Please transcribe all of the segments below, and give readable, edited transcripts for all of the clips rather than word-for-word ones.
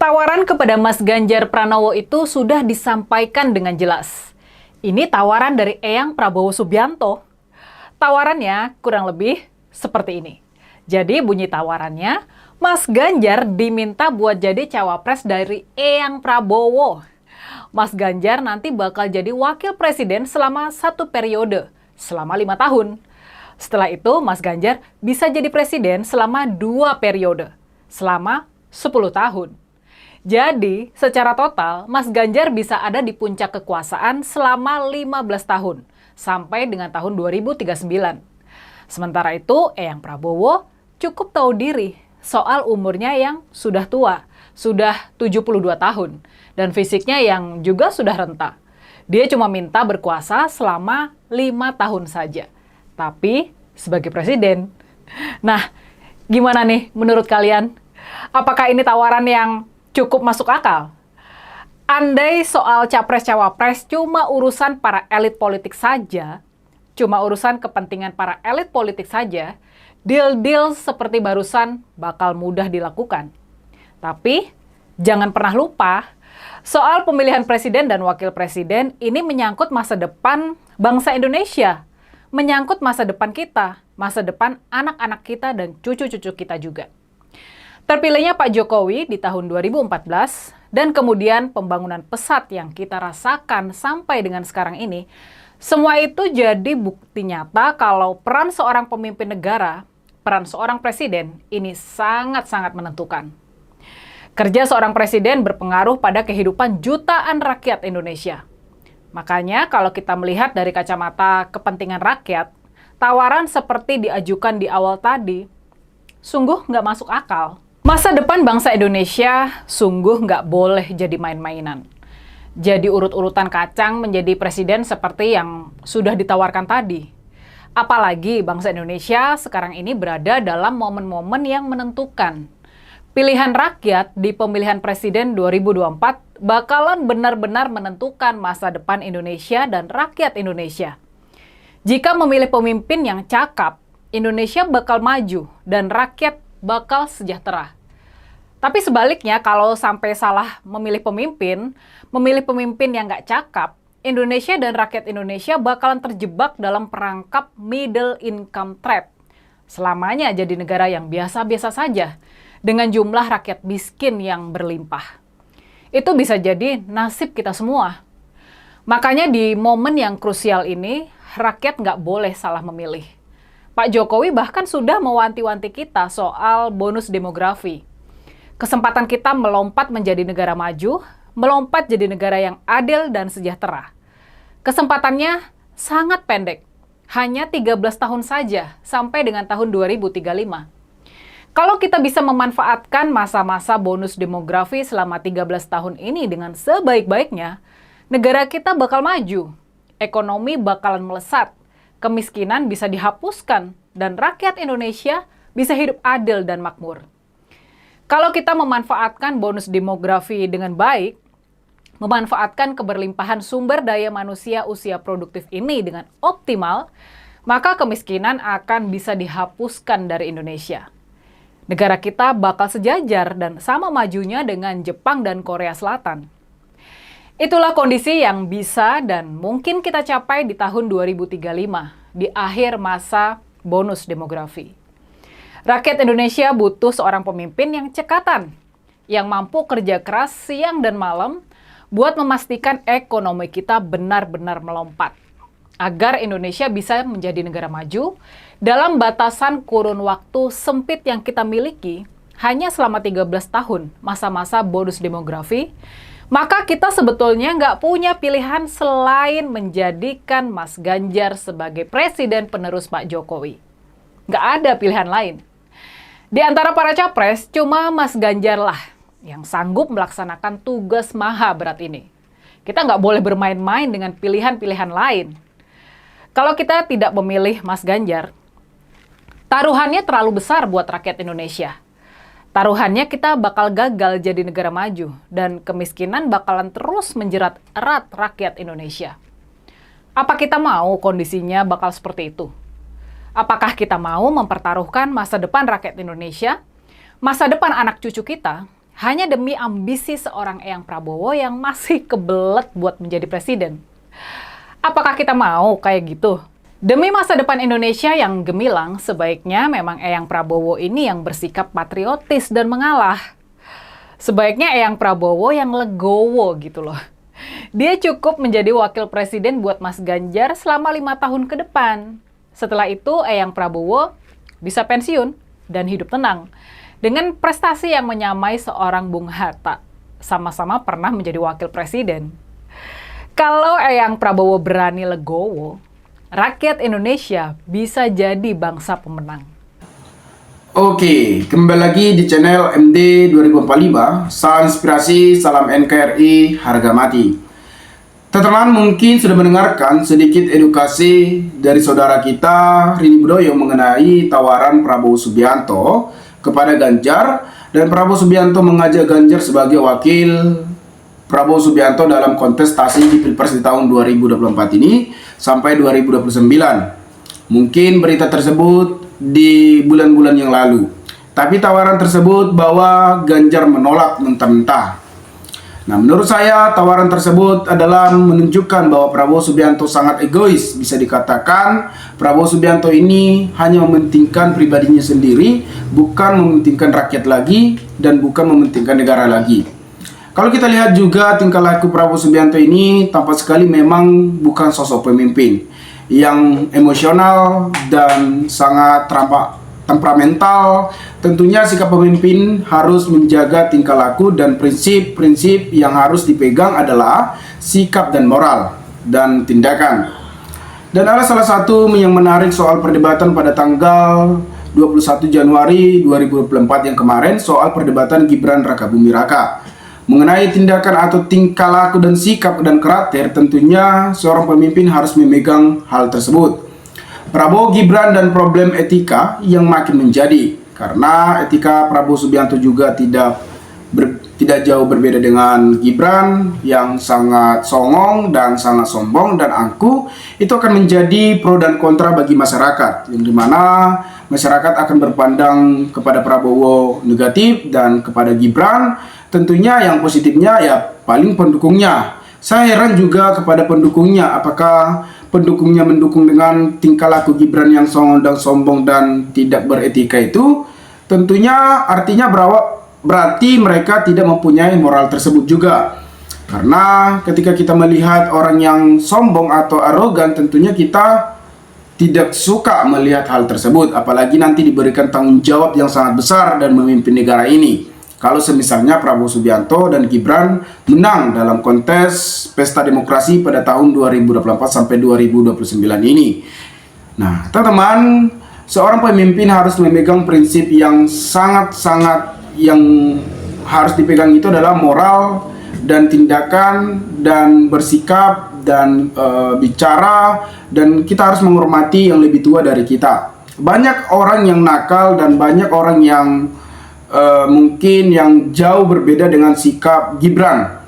Tawaran kepada Mas Ganjar Pranowo itu sudah disampaikan dengan jelas. Ini tawaran dari Eyang Prabowo Subianto. Tawarannya kurang lebih seperti ini. Jadi bunyi tawarannya, Mas Ganjar diminta buat jadi cawapres dari Eyang Prabowo. Mas Ganjar nanti bakal jadi wakil presiden selama 1 periode, selama 5 tahun. Setelah itu, Mas Ganjar bisa jadi presiden selama 2 periode, selama 10 tahun. Jadi, secara total, Mas Ganjar bisa ada di puncak kekuasaan selama 15 tahun, sampai dengan tahun 2039. Sementara itu, Eyang Prabowo cukup tahu diri soal umurnya yang sudah tua, sudah 72 tahun, dan fisiknya yang juga sudah renta. Dia cuma minta berkuasa selama 5 tahun saja, tapi sebagai presiden. Nah, gimana nih menurut kalian? Apakah ini tawaran yang cukup masuk akal? Andai soal capres-cawapres cuma urusan para elit politik saja, cuma urusan kepentingan para elit politik saja, deal-deal seperti barusan bakal mudah dilakukan. Tapi, jangan pernah lupa, soal pemilihan presiden dan wakil presiden ini menyangkut masa depan bangsa Indonesia, menyangkut masa depan kita, masa depan anak-anak kita dan cucu-cucu kita juga. Terpilihnya Pak Jokowi di tahun 2014 dan kemudian pembangunan pesat yang kita rasakan sampai dengan sekarang ini, semua itu jadi bukti nyata kalau peran seorang pemimpin negara, peran seorang presiden ini sangat-sangat menentukan. Kerja seorang presiden berpengaruh pada kehidupan jutaan rakyat Indonesia. Makanya kalau kita melihat dari kacamata kepentingan rakyat, tawaran seperti diajukan di awal tadi, sungguh nggak masuk akal. Masa depan bangsa Indonesia sungguh nggak boleh jadi main-mainan. Jadi urut-urutan kacang menjadi presiden seperti yang sudah ditawarkan tadi. Apalagi bangsa Indonesia sekarang ini berada dalam momen-momen yang menentukan. Pilihan rakyat di pemilihan presiden 2024 bakalan benar-benar menentukan masa depan Indonesia dan rakyat Indonesia. Jika memilih pemimpin yang cakap, Indonesia bakal maju dan rakyat bakal sejahtera. Tapi sebaliknya, kalau sampai salah memilih pemimpin yang nggak cakap, Indonesia dan rakyat Indonesia bakalan terjebak dalam perangkap middle income trap. Selamanya jadi negara yang biasa-biasa saja, dengan jumlah rakyat miskin yang berlimpah. Itu bisa jadi nasib kita semua. Makanya di momen yang krusial ini, rakyat nggak boleh salah memilih. Pak Jokowi bahkan sudah mewanti-wanti kita soal bonus demografi. Kesempatan kita melompat menjadi negara maju, melompat jadi negara yang adil dan sejahtera. Kesempatannya sangat pendek, hanya 13 tahun saja sampai dengan tahun 2035. Kalau kita bisa memanfaatkan masa-masa bonus demografi selama 13 tahun ini dengan sebaik-baiknya, negara kita bakal maju, ekonomi bakalan melesat, kemiskinan bisa dihapuskan, dan rakyat Indonesia bisa hidup adil dan makmur. Kalau kita memanfaatkan bonus demografi dengan baik, memanfaatkan keberlimpahan sumber daya manusia usia produktif ini dengan optimal, maka kemiskinan akan bisa dihapuskan dari Indonesia. Negara kita bakal sejajar dan sama majunya dengan Jepang dan Korea Selatan. Itulah kondisi yang bisa dan mungkin kita capai di tahun 2035, di akhir masa bonus demografi. Rakyat Indonesia butuh seorang pemimpin yang cekatan, yang mampu kerja keras siang dan malam buat memastikan ekonomi kita benar-benar melompat. Agar Indonesia bisa menjadi negara maju dalam batasan kurun waktu sempit yang kita miliki hanya selama 13 tahun masa-masa bonus demografi, maka kita sebetulnya nggak punya pilihan selain menjadikan Mas Ganjar sebagai presiden penerus Pak Jokowi. Nggak ada pilihan lain. Di antara para capres, cuma Mas Ganjar lah yang sanggup melaksanakan tugas maha berat ini. Kita nggak boleh bermain-main dengan pilihan-pilihan lain. Kalau kita tidak memilih Mas Ganjar, taruhannya terlalu besar buat rakyat Indonesia. Taruhannya kita bakal gagal jadi negara maju, dan kemiskinan bakalan terus menjerat erat rakyat Indonesia. Apa kita mau kondisinya bakal seperti itu? Apakah kita mau mempertaruhkan masa depan rakyat Indonesia, masa depan anak cucu kita, hanya demi ambisi seorang Eyang Prabowo yang masih kebelet buat menjadi presiden. Apakah kita mau kayak gitu? Demi masa depan Indonesia yang gemilang, sebaiknya memang Eyang Prabowo ini yang bersikap patriotis dan mengalah. Sebaiknya Eyang Prabowo yang legowo gitu loh. Dia cukup menjadi wakil presiden buat Mas Ganjar selama 5 tahun ke depan. Setelah itu Eyang Prabowo bisa pensiun dan hidup tenang. Dengan prestasi yang menyamai seorang Bung Hatta, sama-sama pernah menjadi wakil presiden. Kalau Eyang Prabowo berani legowo, rakyat Indonesia bisa jadi bangsa pemenang. Oke, kembali lagi di channel MD 2045. Salam inspirasi, salam NKRI, harga mati. Teman-teman mungkin sudah mendengarkan sedikit edukasi dari saudara kita Rini Budoyo mengenai tawaran Prabowo Subianto kepada Ganjar, dan Prabowo Subianto mengajak Ganjar sebagai wakil Prabowo Subianto dalam kontestasi di Pilpres di tahun 2024 ini sampai 2029. Mungkin berita tersebut di bulan-bulan yang lalu, tapi tawaran tersebut bahwa Ganjar menolak mentah-mentah. Nah, menurut saya tawaran tersebut adalah menunjukkan bahwa Prabowo Subianto sangat egois. Bisa dikatakan Prabowo Subianto ini hanya mementingkan pribadinya sendiri, bukan mementingkan rakyat lagi, dan bukan mementingkan negara lagi. Kalau kita lihat juga tingkah laku Prabowo Subianto ini tampak sekali memang bukan sosok pemimpin yang emosional dan sangat temperamental. Tentunya sikap pemimpin harus menjaga tingkah laku, dan prinsip-prinsip yang harus dipegang adalah sikap dan moral dan tindakan. Dan ada salah satu yang menarik soal perdebatan pada tanggal 21 Januari 2024 yang kemarin, soal perdebatan Gibran Rakabuming Raka. Mengenai tindakan atau tingkah laku dan sikap dan karakter, tentunya seorang pemimpin harus memegang hal tersebut. Prabowo Gibran dan problem etika yang makin menjadi, karena etika Prabowo Subianto juga tidak jauh berbeda dengan Gibran yang sangat songong dan sangat sombong dan angkuh. Itu akan menjadi pro dan kontra bagi masyarakat, yang dimana masyarakat akan berpandang kepada Prabowo negatif dan kepada Gibran tentunya yang positifnya ya paling pendukungnya. Saya heran juga kepada pendukungnya, apakah pendukungnya mendukung dengan tingkah laku Gibran yang songong dan sombong dan tidak beretika itu? Tentunya artinya berarti mereka tidak mempunyai moral tersebut juga. Karena ketika kita melihat orang yang sombong atau arogan, tentunya kita tidak suka melihat hal tersebut, apalagi nanti diberikan tanggung jawab yang sangat besar dan memimpin negara ini. Kalau semisalnya Prabowo Subianto dan Gibran menang dalam kontes pesta demokrasi pada tahun 2024 sampai 2029 ini. Nah, teman-teman, seorang pemimpin harus memegang prinsip yang sangat-sangat yang harus dipegang itu adalah moral dan tindakan dan bersikap dan bicara, dan kita harus menghormati yang lebih tua dari kita. Banyak orang yang nakal dan banyak orang yang mungkin yang jauh berbeda dengan sikap Gibran,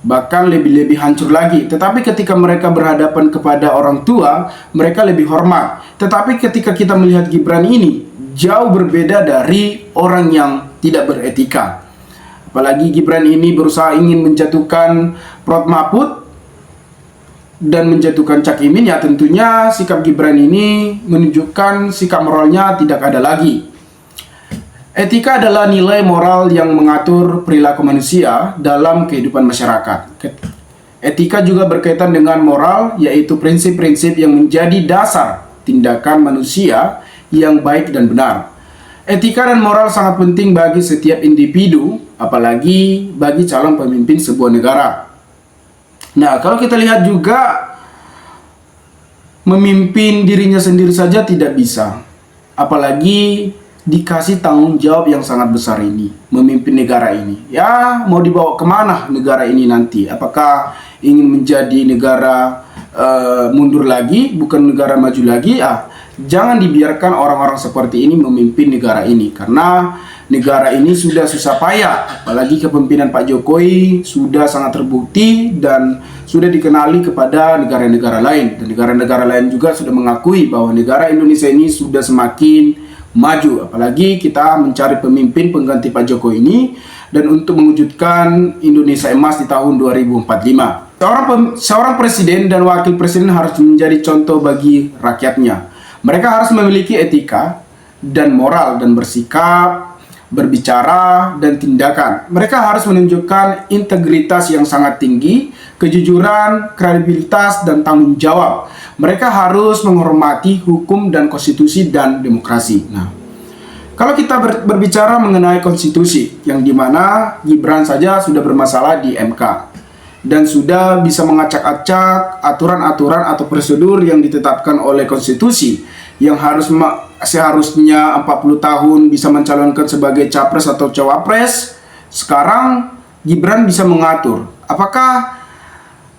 bahkan lebih hancur lagi. Tetapi ketika mereka berhadapan kepada orang tua, mereka lebih hormat. Tetapi ketika kita melihat Gibran ini jauh berbeda dari orang yang tidak beretika. Apalagi Gibran ini berusaha ingin menjatuhkan Prof. Mahfud dan menjatuhkan Cak Imin, ya tentunya sikap Gibran ini menunjukkan sikap moralnya tidak ada lagi. Etika adalah nilai moral yang mengatur perilaku manusia dalam kehidupan masyarakat. Etika juga berkaitan dengan moral, yaitu prinsip-prinsip yang menjadi dasar tindakan manusia yang baik dan benar. Etika dan moral sangat penting bagi setiap individu, apalagi bagi calon pemimpin sebuah negara. Nah, kalau kita lihat juga, memimpin dirinya sendiri saja tidak bisa, apalagi dikasih tanggung jawab yang sangat besar ini, memimpin negara ini. Ya, mau dibawa kemana negara ini nanti? Apakah ingin menjadi negara mundur lagi, bukan negara maju lagi? Jangan dibiarkan orang-orang seperti ini memimpin negara ini, karena negara ini sudah susah payah. Apalagi kepemimpinan Pak Jokowi sudah sangat terbukti dan sudah dikenali kepada negara-negara lain. Dan negara-negara lain juga sudah mengakui bahwa negara Indonesia ini sudah semakin maju. Apalagi kita mencari pemimpin pengganti Pak Jokowi ini dan untuk mewujudkan Indonesia emas di tahun 2045. Seorang presiden dan wakil presiden harus menjadi contoh bagi rakyatnya. Mereka harus memiliki etika dan moral dan bersikap, berbicara, dan tindakan. Mereka harus menunjukkan integritas yang sangat tinggi, kejujuran, kredibilitas, dan tanggung jawab. Mereka harus menghormati hukum dan konstitusi dan demokrasi. Nah, kalau kita berbicara mengenai konstitusi, yang dimana Gibran saja sudah bermasalah di MK dan sudah bisa mengacak-acak aturan-aturan atau prosedur yang ditetapkan oleh konstitusi yang seharusnya 40 tahun bisa mencalonkan sebagai capres atau cawapres. Sekarang Gibran bisa mengatur. Apakah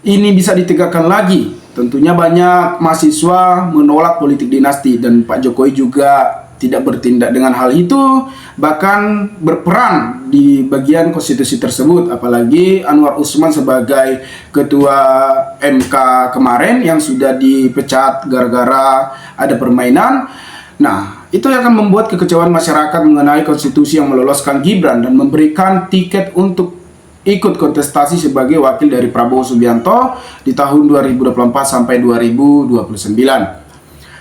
ini bisa ditegakkan lagi? Tentunya banyak mahasiswa menolak politik dinasti dan Pak Jokowi juga tidak bertindak dengan hal itu, bahkan berperan di bagian konstitusi tersebut. Apalagi Anwar Usman sebagai ketua MK kemarin yang sudah dipecat gara-gara ada permainan. Nah, itu akan membuat kekecewaan masyarakat mengenai konstitusi yang meloloskan Gibran dan memberikan tiket untuk ikut kontestasi sebagai wakil dari Prabowo Subianto di tahun 2024 sampai 2029.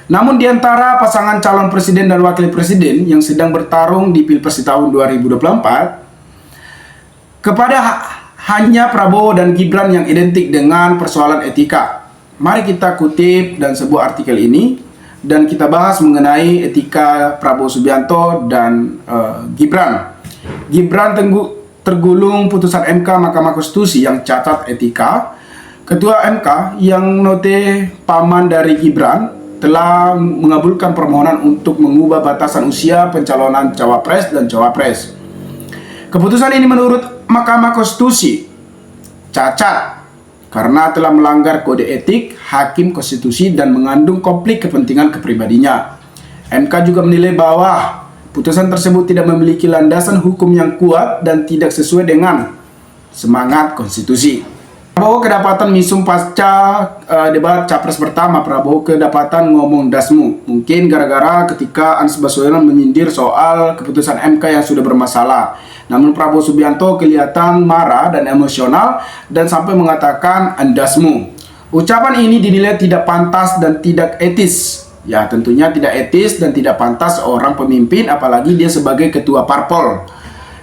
Namun di antara pasangan calon presiden dan wakil presiden yang sedang bertarung di Pilpres di tahun 2024, hanya Prabowo dan Gibran yang identik dengan persoalan etika. Mari kita kutip dan sebuah artikel ini dan kita bahas mengenai etika Prabowo Subianto dan Gibran. Gibran tergulung putusan MK Mahkamah Konstitusi yang cacat etika. Ketua MK yang note paman dari Gibran telah mengabulkan permohonan untuk mengubah batasan usia pencalonan cawapres dan cawapres. Keputusan ini menurut Mahkamah Konstitusi cacat karena telah melanggar kode etik hakim konstitusi dan mengandung konflik kepentingan kepribadinya. MK juga menilai bahwa putusan tersebut tidak memiliki landasan hukum yang kuat dan tidak sesuai dengan semangat konstitusi. Prabowo kedapatan misum pasca debat capres pertama. Prabowo kedapatan ngomong dasmu. Mungkin gara-gara ketika Anies Baswedan menyindir soal keputusan MK yang sudah bermasalah. Namun Prabowo Subianto kelihatan marah dan emosional dan sampai mengatakan andasmu. Ucapan ini dinilai tidak pantas dan tidak etis. Ya, tentunya tidak etis dan tidak pantas seorang pemimpin, apalagi dia sebagai ketua parpol.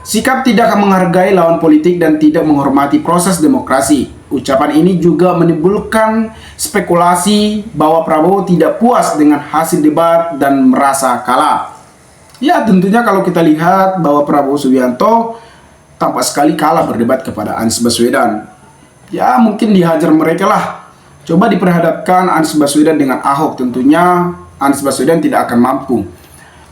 Sikap tidak menghargai lawan politik dan tidak menghormati proses demokrasi. Ucapan ini juga menimbulkan spekulasi bahwa Prabowo tidak puas dengan hasil debat dan merasa kalah. Ya, tentunya kalau kita lihat bahwa Prabowo Subianto tampak sekali kalah berdebat kepada Anies Baswedan. Ya, mungkin dihajar mereka lah. Coba diperhadapkan Anies Baswedan dengan Ahok, tentunya Anies Baswedan tidak akan mampu.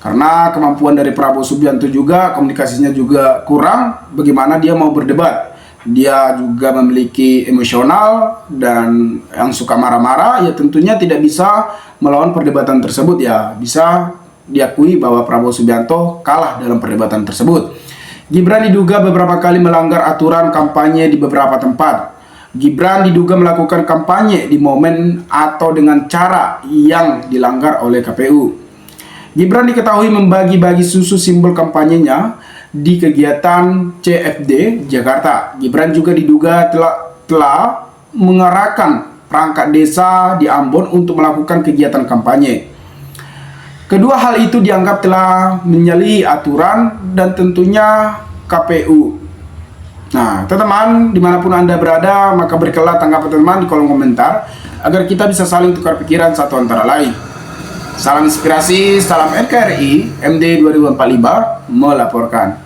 Karena kemampuan dari Prabowo Subianto juga, komunikasinya juga kurang, bagaimana dia mau berdebat. Dia juga memiliki emosional dan yang suka marah-marah, ya tentunya tidak bisa melawan perdebatan tersebut. Ya bisa diakui bahwa Prabowo Subianto kalah dalam perdebatan tersebut. Gibran diduga beberapa kali melanggar aturan kampanye di beberapa tempat. Gibran diduga melakukan kampanye di momen atau dengan cara yang dilanggar oleh KPU. Gibran diketahui membagi-bagi susu simbol kampanyenya di kegiatan CFD Jakarta. Gibran juga diduga telah mengarahkan perangkat desa di Ambon untuk melakukan kegiatan kampanye. Kedua hal itu dianggap telah menyalahi aturan dan tentunya KPU. Nah, teman-teman, dimanapun Anda berada, maka berikanlah tanggapan teman di kolom komentar agar kita bisa saling tukar pikiran satu antara lain. Salam inspirasi, salam NKRI, MD 2045 melaporkan.